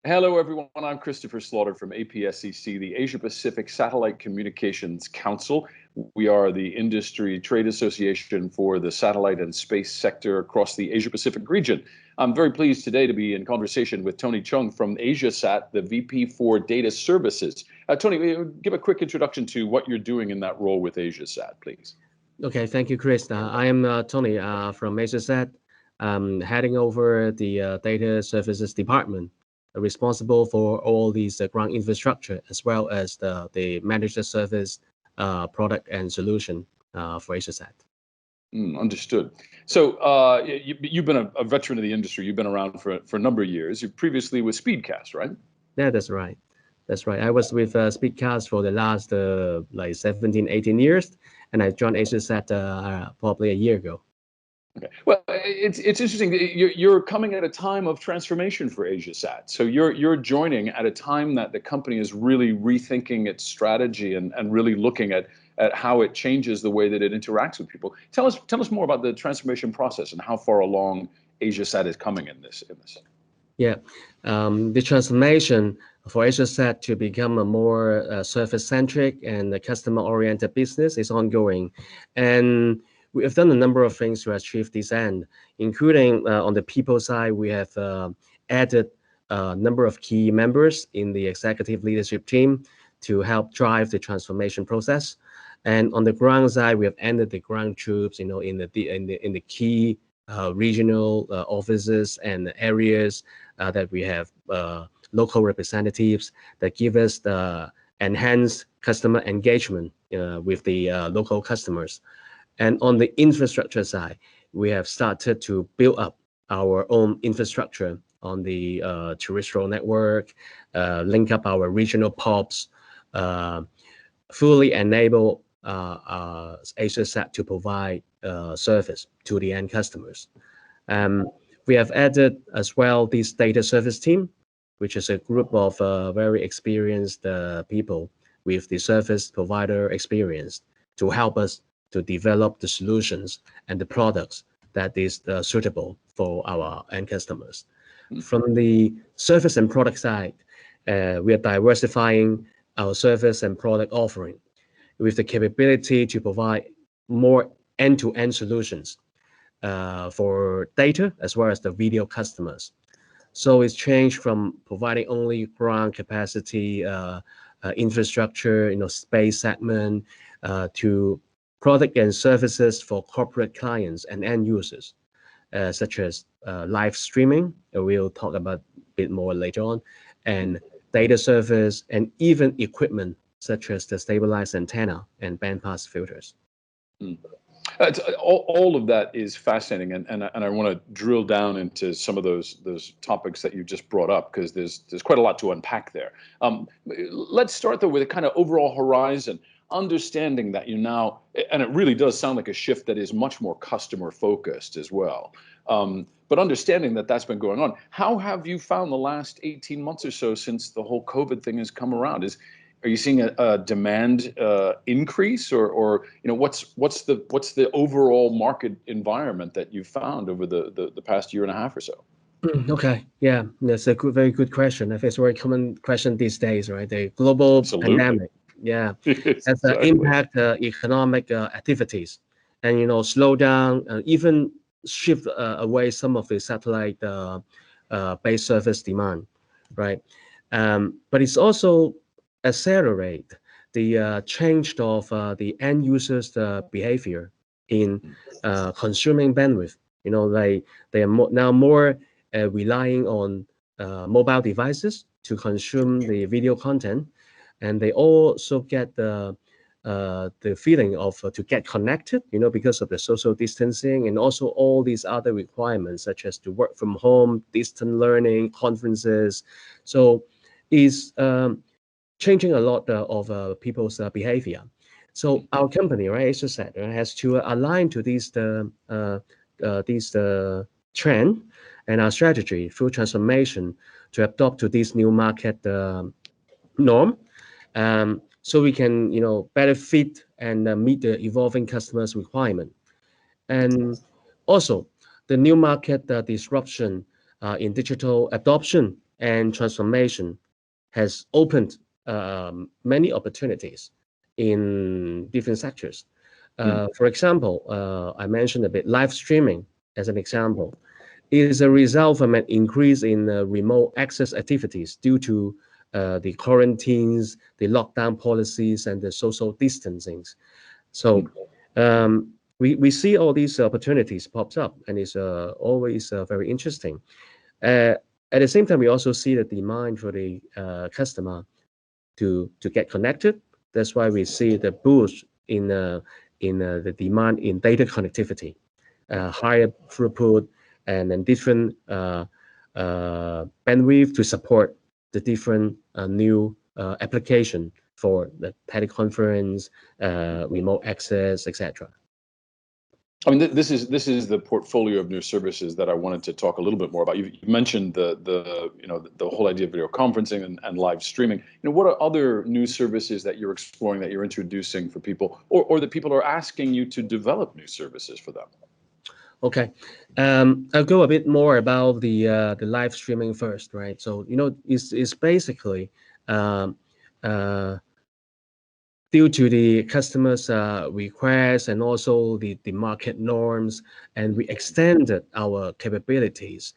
Hello, everyone. I'm Christopher Slaughter from APSEC, the Asia Pacific Satellite Communications Council. We are the industry trade association for the satellite and space sector across the Asia Pacific region. I'm very pleased today to be in conversation with Tony Chung from AsiaSat, the VP for Data Services. Tony, give a quick introduction to what you're doing in that role with AsiaSat, please. Okay, thank you, Chris. I am Tony from AsiaSat, heading over the Data Services Department, responsible for all these ground infrastructure as well as the managed service product and solution for AsiaSat. Understood. So you've been a veteran of the industry. You've been around for a number of years. You're previously with Speedcast, right? Yeah, that's right. That's right. I was with Speedcast for the last like 17, 18 years, and I joined AsiaSat probably a year ago. Okay. Well, it's interesting. You're coming at a time of transformation for AsiaSat. So you're joining at a time that the company is really rethinking its strategy and really looking at how it changes the way that it interacts with people. Tell us more about the transformation process and how far along AsiaSat is coming in this. Yeah, the transformation for AsiaSat to become a more service-centric and customer-oriented business is ongoing, and we have done a number of things to achieve this end, including on the people side, we have added a number of key members in the executive leadership team to help drive the transformation process. And on the ground side, we have ended the ground troops, in the key regional offices and areas that we have local representatives that give us the enhanced customer engagement with the local customers. And on the infrastructure side, we have started to build up our own infrastructure on the terrestrial network, link up our regional POPs, fully enable AsiaSat to provide service to the end customers. We have added as well this data service team, which is a group of very experienced people with the service provider experience to help us to develop the solutions and the products that is suitable for our end customers. From the service and product side, we are diversifying our service and product offering with the capability to provide more end-to-end solutions for data as well as the video customers. So it's changed from providing only ground capacity infrastructure, space segment, to product and services for corporate clients and end users, such as live streaming, we'll talk about a bit more later on, and data service, and even equipment such as the stabilized antenna and bandpass filters. All of that is fascinating, and I want to drill down into some of those topics that you just brought up, because there's quite a lot to unpack there. Let's start though with a kind of overall horizon, understanding that you now, and it really does sound like a shift that is much more customer focused as well. But understanding that that's been going on, how have you found the last 18 months or so since the whole COVID thing has come around? Are you seeing a demand increase, or what's the overall market environment that you've found over the past year and a half or so? Okay, yeah, that's a very good question. I think it's a very common question these days, right? The global pandemic, yeah, has impact economic activities, and slow down, even shift away some of the satellite based service demand, right? But it's also accelerate the change of the end users' behavior in consuming bandwidth. They are now more relying on mobile devices to consume the video content, and they also get the feeling of to get connected, because of the social distancing and also all these other requirements such as to work from home, distant learning, conferences. So is changing a lot of people's behavior. So our company, right, AsiaSat, has to align to these trend and our strategy through transformation to adopt to this new market norm, so we can better fit and meet the evolving customers' requirement. And also the new market disruption in digital adoption and transformation has opened many opportunities in different sectors. For example, I mentioned a bit live streaming as an example. It is a result from an increase in remote access activities due to the quarantines, the lockdown policies, and the social distancing. So we see all these opportunities pops up, and it's always very interesting. At the same time, we also see the demand for the customer to get connected. That's why we see the boost in the demand in data connectivity, higher throughput, and then different bandwidth to support the different new application for the teleconference, remote access, etc. I mean, this is the portfolio of new services that I wanted to talk a little bit more about. You mentioned the whole idea of video conferencing and live streaming. What are other new services that you're exploring, that you're introducing for people, or that people are asking you to develop new services for them? Okay, I'll go a bit more about the live streaming first, right? So it's basically due to the customers' requests and also the market norms, and we extended our capabilities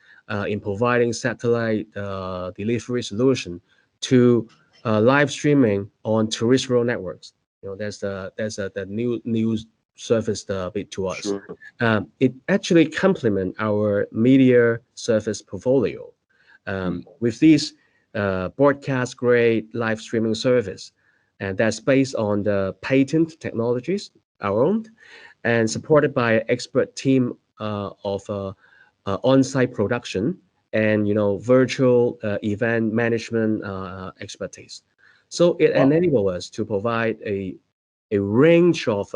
in providing satellite delivery solution to live streaming on terrestrial networks. There's the new service bit to us. Sure. It actually complement our media service portfolio with this broadcast grade live streaming service. And that's based on the patent technologies, our own, and supported by an expert team of on-site production and virtual event management expertise. So it enables us to provide a range of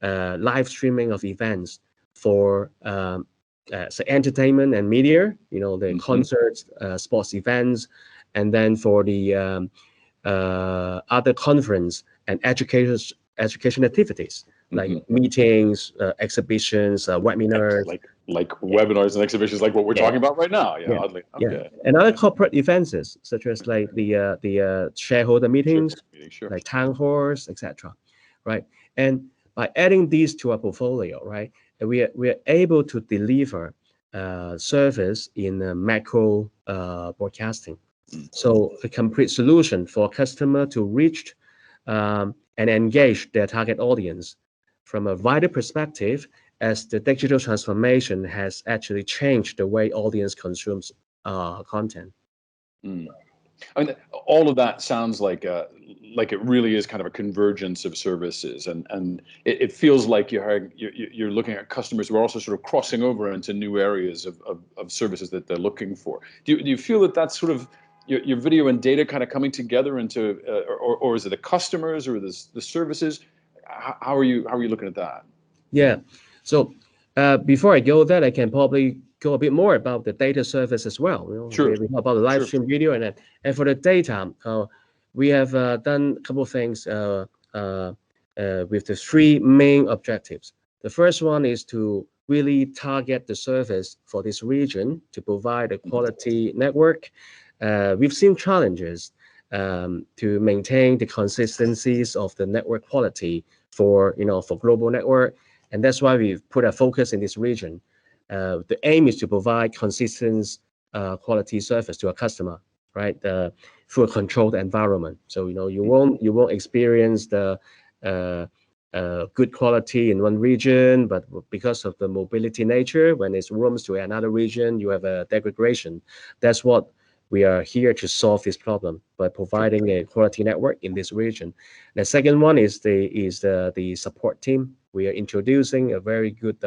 live streaming of events for say entertainment and media, the concerts, sports events, and then for the other conference and education activities like meetings, exhibitions, webinars, like webinars and exhibitions, like what we're talking about right now. Yeah, oddly. Okay. And other corporate events, such as like the shareholder meetings, sure. like town halls, etc. Right, and by adding these to our portfolio, right, we are able to deliver service in macro broadcasting. So a complete solution for a customer to reach and engage their target audience from a wider perspective, as the digital transformation has actually changed the way audience consumes content. I mean, all of that sounds like it really is kind of a convergence of services, and it feels like you're looking at customers who are also sort of crossing over into new areas of services that they're looking for. Do you feel that that's sort of your video and data kind of coming together into, or is it the customers or the services? How are you looking at that? Yeah. So before I go there, I can probably go a bit more about the data service as well. Sure. We talk about the live stream video, and for the data, we have done a couple of things with the three main objectives. The first one is to really target the service for this region to provide a quality network. We've seen challenges to maintain the consistencies of the network quality for global network, and that's why we've put a focus in this region. The aim is to provide consistent quality service to a customer, right? Through a controlled environment. So you won't experience the good quality in one region, but because of the mobility nature, when it roams to another region, you have a degradation. That's what we are here to solve this problem by providing a quality network in this region. The second one is the support team. We are introducing a very good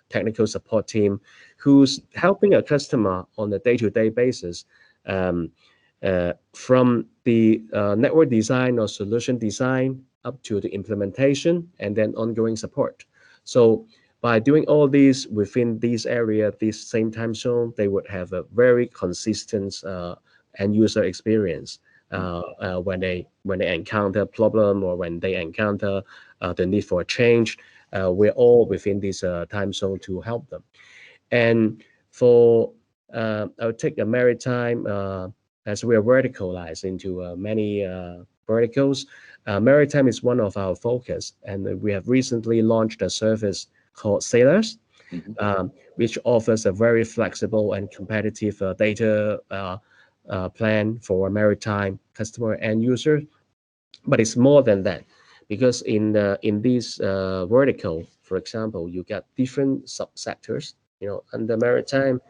technical support team who's helping a customer on a day-to-day basis from the network design or solution design up to the implementation and then ongoing support. So by doing all these within this area, this same time zone, they would have a very consistent end user experience when they encounter a problem or when they encounter the need for a change. We're all within this time zone to help them. And for I'll take a maritime, as we are verticalized into many verticals. Maritime is one of our focus, and we have recently launched a service called Sailors, which offers a very flexible and competitive data plan for maritime customer and user. But it's more than that, because in this vertical, for example, you got different subsectors. Under maritime,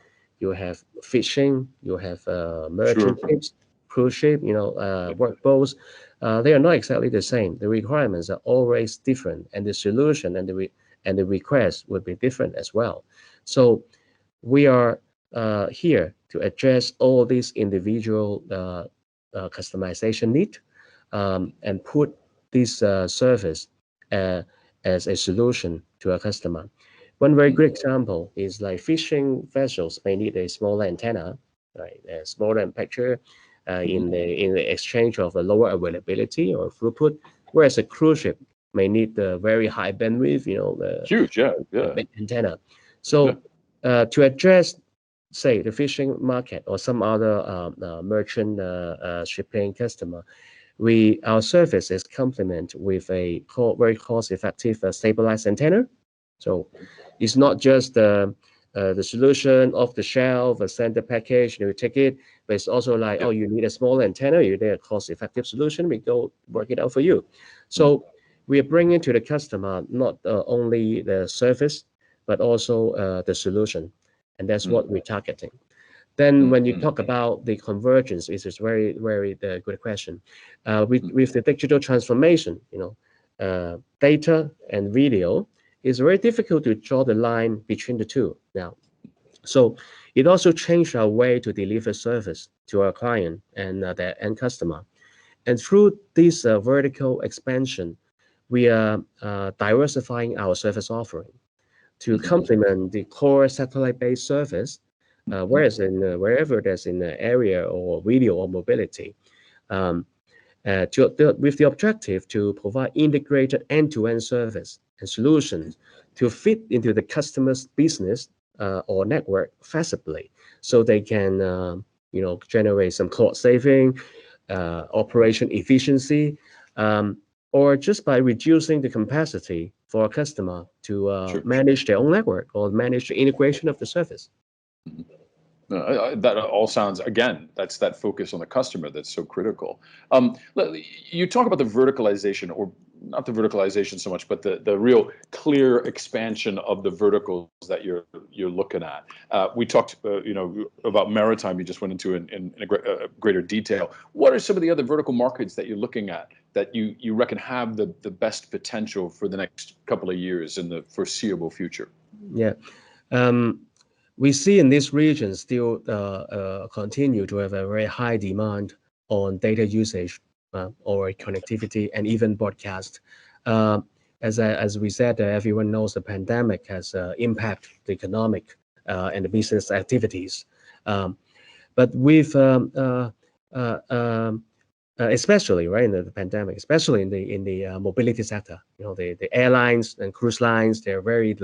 you have fishing, you have merchant Sure. ships, cruise ship, work boats. They are not exactly the same. The requirements are always different, and the solution and the request would be different as well. So we are here to address all these individual customization need, and put this service uh, as a solution to a customer. One very good example is like fishing vessels may need a smaller antenna, right, a smaller aperture, in the exchange of a lower availability or throughput, whereas a cruise ship may need the very high bandwidth, Huge. Yeah. the Yeah. big antenna. Yeah. So to address, say, the fishing market or some other merchant shipping customer, our service is complement with a very cost-effective stabilized antenna. So it's not just the solution off the shelf, a standard package, you take it, but it's also like, Yeah. oh, you need a small antenna, you need a cost-effective solution, we go work it out for you. So we are bringing to the customer not only the service, but also the solution, and that's what we're targeting. Then when you talk about the convergence, it is very, very good question. With the digital transformation, data and video, it's very difficult to draw the line between the two now. So it also changed our way to deliver service to our client and their end customer. And through this vertical expansion, we are diversifying our service offering to complement the core satellite-based service, whereas wherever there's in the area or video or mobility, um, with the objective to provide integrated end-to-end service and solutions to fit into the customer's business or network flexibly, so they can generate some cost saving, operation efficiency, or just by reducing the capacity for a customer to Sure. manage their own network or manage the integration of the service. That all sounds, again, that's that focus on the customer that's so critical. You talk about the verticalization, or not the verticalization so much, but the real clear expansion of the verticals that you're looking at. We talked, about maritime. You just went into in greater detail. What are some of the other vertical markets that you're looking at that you reckon have the best potential for the next couple of years in the foreseeable future? Yeah. We see in this region still continue to have a very high demand on data usage or connectivity and even broadcast. Uh, as we said, everyone knows the pandemic has impacted the economic and the business activities. Um, but with uh, um, especially right in the pandemic, especially in the mobility sector, the airlines and cruise lines, they're very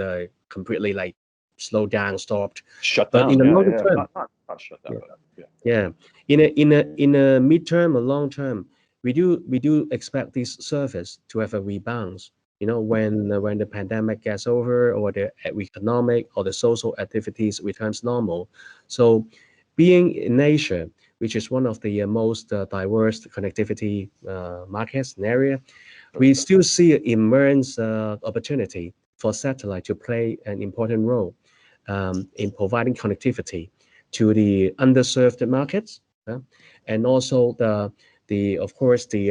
completely like slowed down, stopped. Shut But in down. the Yeah, longer yeah. term, Not shut down, yeah, but yeah. yeah, in a midterm or long term, we do expect this service to have a rebound. When the pandemic gets over or the economic or the social activities returns normal. So, being in Asia, which is one of the most diverse connectivity markets and area, Right. we still see immense opportunity for satellite to play an important role in providing connectivity to the underserved markets, and also the of course the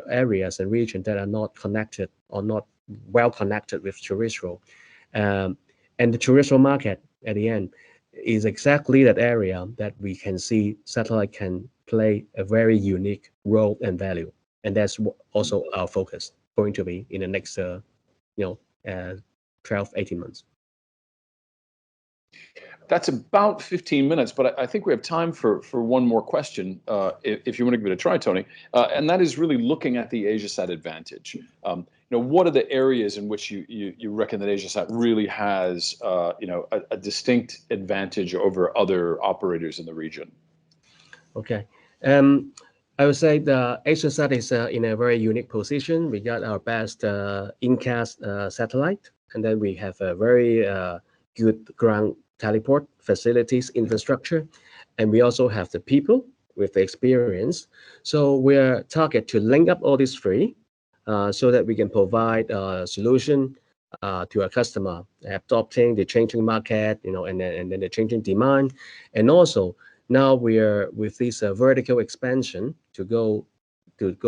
areas and regions that are not connected or not well connected with terrestrial, um, and the terrestrial market at the end is exactly that area that we can see satellite can play a very unique role and value, and that's also our focus going to be in the next you know uh, 12 18 months. That's about 15 minutes, but I think we have time for one more question, if you want to give it a try, Tony. And that is really looking at the AsiaSat Advantage. what are the areas in which you reckon that AsiaSat really has a distinct advantage over other operators in the region? Okay. I would say the AsiaSat is in a very unique position. We got our best in-cast satellite, and then we have a very good ground teleport facilities infrastructure, and we also have the people with the experience. So we're target to link up all these three, so that we can provide a solution to our customer, adopting the changing market, and then the changing demand, and also now we are with this vertical expansion to go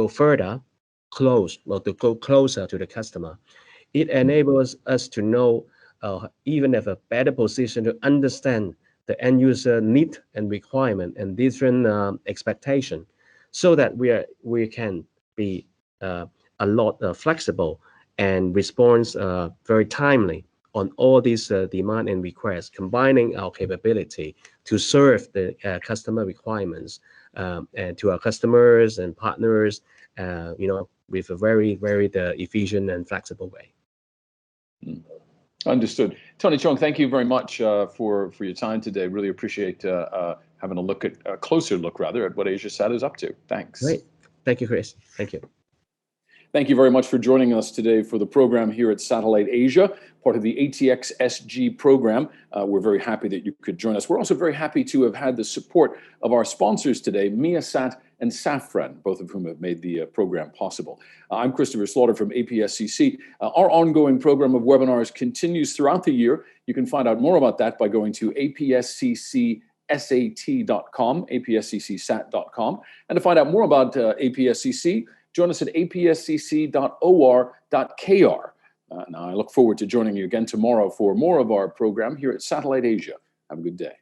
further, to go closer to the customer. It enables us to know, even have a better position to understand the end user need and requirement and different expectation, so that we can be a lot flexible and response very timely on all these demand and requests, combining our capability to serve the customer requirements, and to our customers and partners, with a very, very efficient and flexible way. Understood. Tony Chong, thank you very much for your time today. Really appreciate having a closer look at what AsiaSat is up to. Thanks. Great. Thank you, Chris. Thank you. Thank you very much for joining us today for the program here at Satellite Asia, part of the ATX SG program. We're very happy that you could join us. We're also very happy to have had the support of our sponsors today, MiaSat and Safran, both of whom have made the program possible. I'm Christopher Slaughter from APSCC. Our ongoing program of webinars continues throughout the year. You can find out more about that by going to apsccsat.com, apsccsat.com. And to find out more about APSCC, join us at apscc.or.kr. Now, I look forward to joining you again tomorrow for more of our program here at Satellite Asia. Have a good day.